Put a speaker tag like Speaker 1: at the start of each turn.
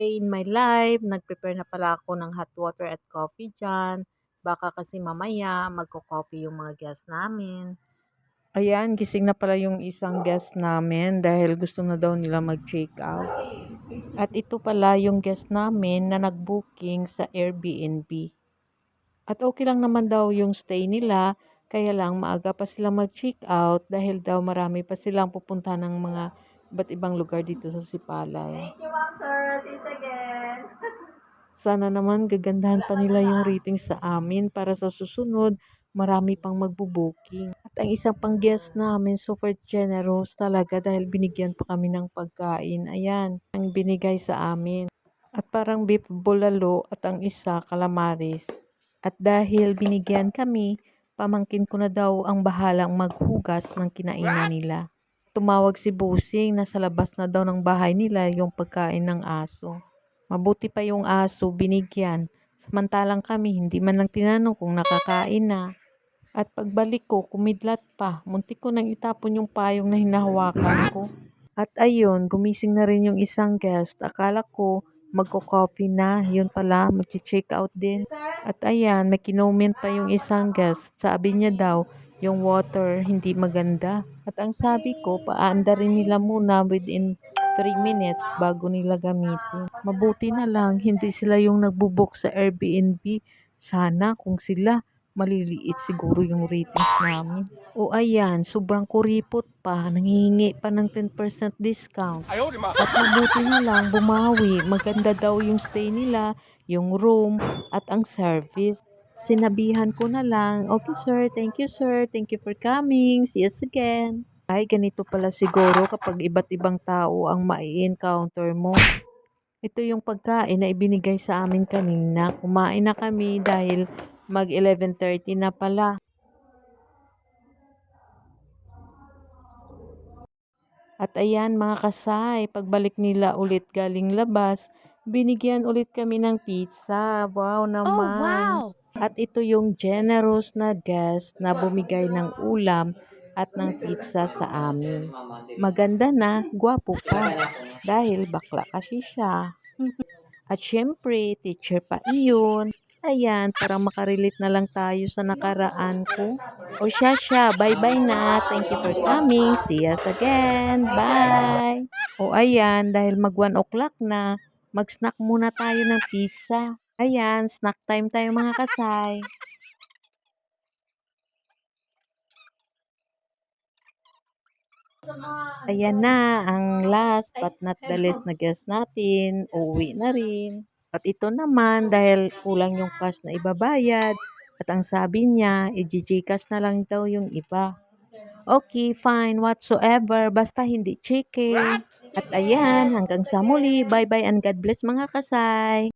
Speaker 1: In my life, nag-prepare na pala ako ng hot water at coffee dyan. Baka kasi mamaya magko-coffee yung mga guests namin. Ayan, gising na pala yung isang guest namin dahil gusto na daw nila mag-check out. At ito pala yung guest namin na nag-booking sa Airbnb. At okay lang naman daw yung stay nila, kaya lang maaga pa sila mag-check out dahil daw marami pa silang pupunta ng mga iba't ibang lugar dito sa Sipalay.
Speaker 2: Thank you, ma'am, sir. See you again.
Speaker 1: Sana naman gagandahan pa nila yung rating sa amin para sa susunod, marami pang magbo-booking. At ang isang pang guest namin, super generous talaga dahil binigyan pa kami ng pagkain. Ayan, ang binigay sa amin. At parang beef bulalo at ang isa calamares. At dahil binigyan kami, pamangkin ko na daw ang bahalang maghugas ng kinainan nila. Tumawag si Busing na sa labas na daw ng bahay nila yung pagkain ng aso. Mabuti pa yung aso binigyan. Samantalang kami hindi man lang tinanong kung nakakain na. At pagbalik ko, kumidlat pa. Muntik ko nang itapon yung payong na hinahawakan ko. At ayun, gumising na rin yung isang guest. Akala ko magko-coffee na. Yun pala, mag-check out din. At ayan, may kinoment pa yung isang guest. Sabi niya daw, yung water hindi maganda. At ang sabi ko, paanda rin nila muna within 3 minutes bago nila gamitin. Mabuti na lang, hindi sila yung nagbubook sa Airbnb. Sana kung sila, maliliit siguro yung ratings namin. O ayan, sobrang kuripot pa, nangihingi pa ng 10% discount. At mabuti na lang, bumawi, maganda daw yung stay nila, yung room, at ang service. Sinabihan ko na lang, okay sir, thank you for coming, see us again. Ay, ganito pala siguro kapag iba't ibang tao ang mai-encounter mo. Ito yung pagkain na ibinigay sa amin kanina. Kumain na kami dahil mag 11:30 na pala. At ayan mga kasay, pagbalik nila ulit galing labas, binigyan ulit kami ng pizza. Wow
Speaker 2: Oh,
Speaker 1: naman!
Speaker 2: wow!
Speaker 1: At ito yung generous na guest na bumigay ng ulam at ng pizza sa amin. Maganda na, gwapo pa, dahil bakla kasi siya. At syempre, teacher pa iyon. Ayan, para makarelate na lang tayo sa nakaraan ko. O siya, bye-bye na. Thank you for coming. See us again. Bye! O ayan, dahil mag 1 o'clock na, mag-snack muna tayo ng pizza. Ayan, snack time tayo mga kasay. Ayan na, ang last but not the least na guest natin, uuwi na rin. At ito naman, dahil kulang yung cash na ibabayad, at ang sabi niya, i-gcash na lang daw yung iba. Okay, fine, whatsoever, basta hindi chicken. At ayan, hanggang sa muli, bye-bye and God bless mga kasay.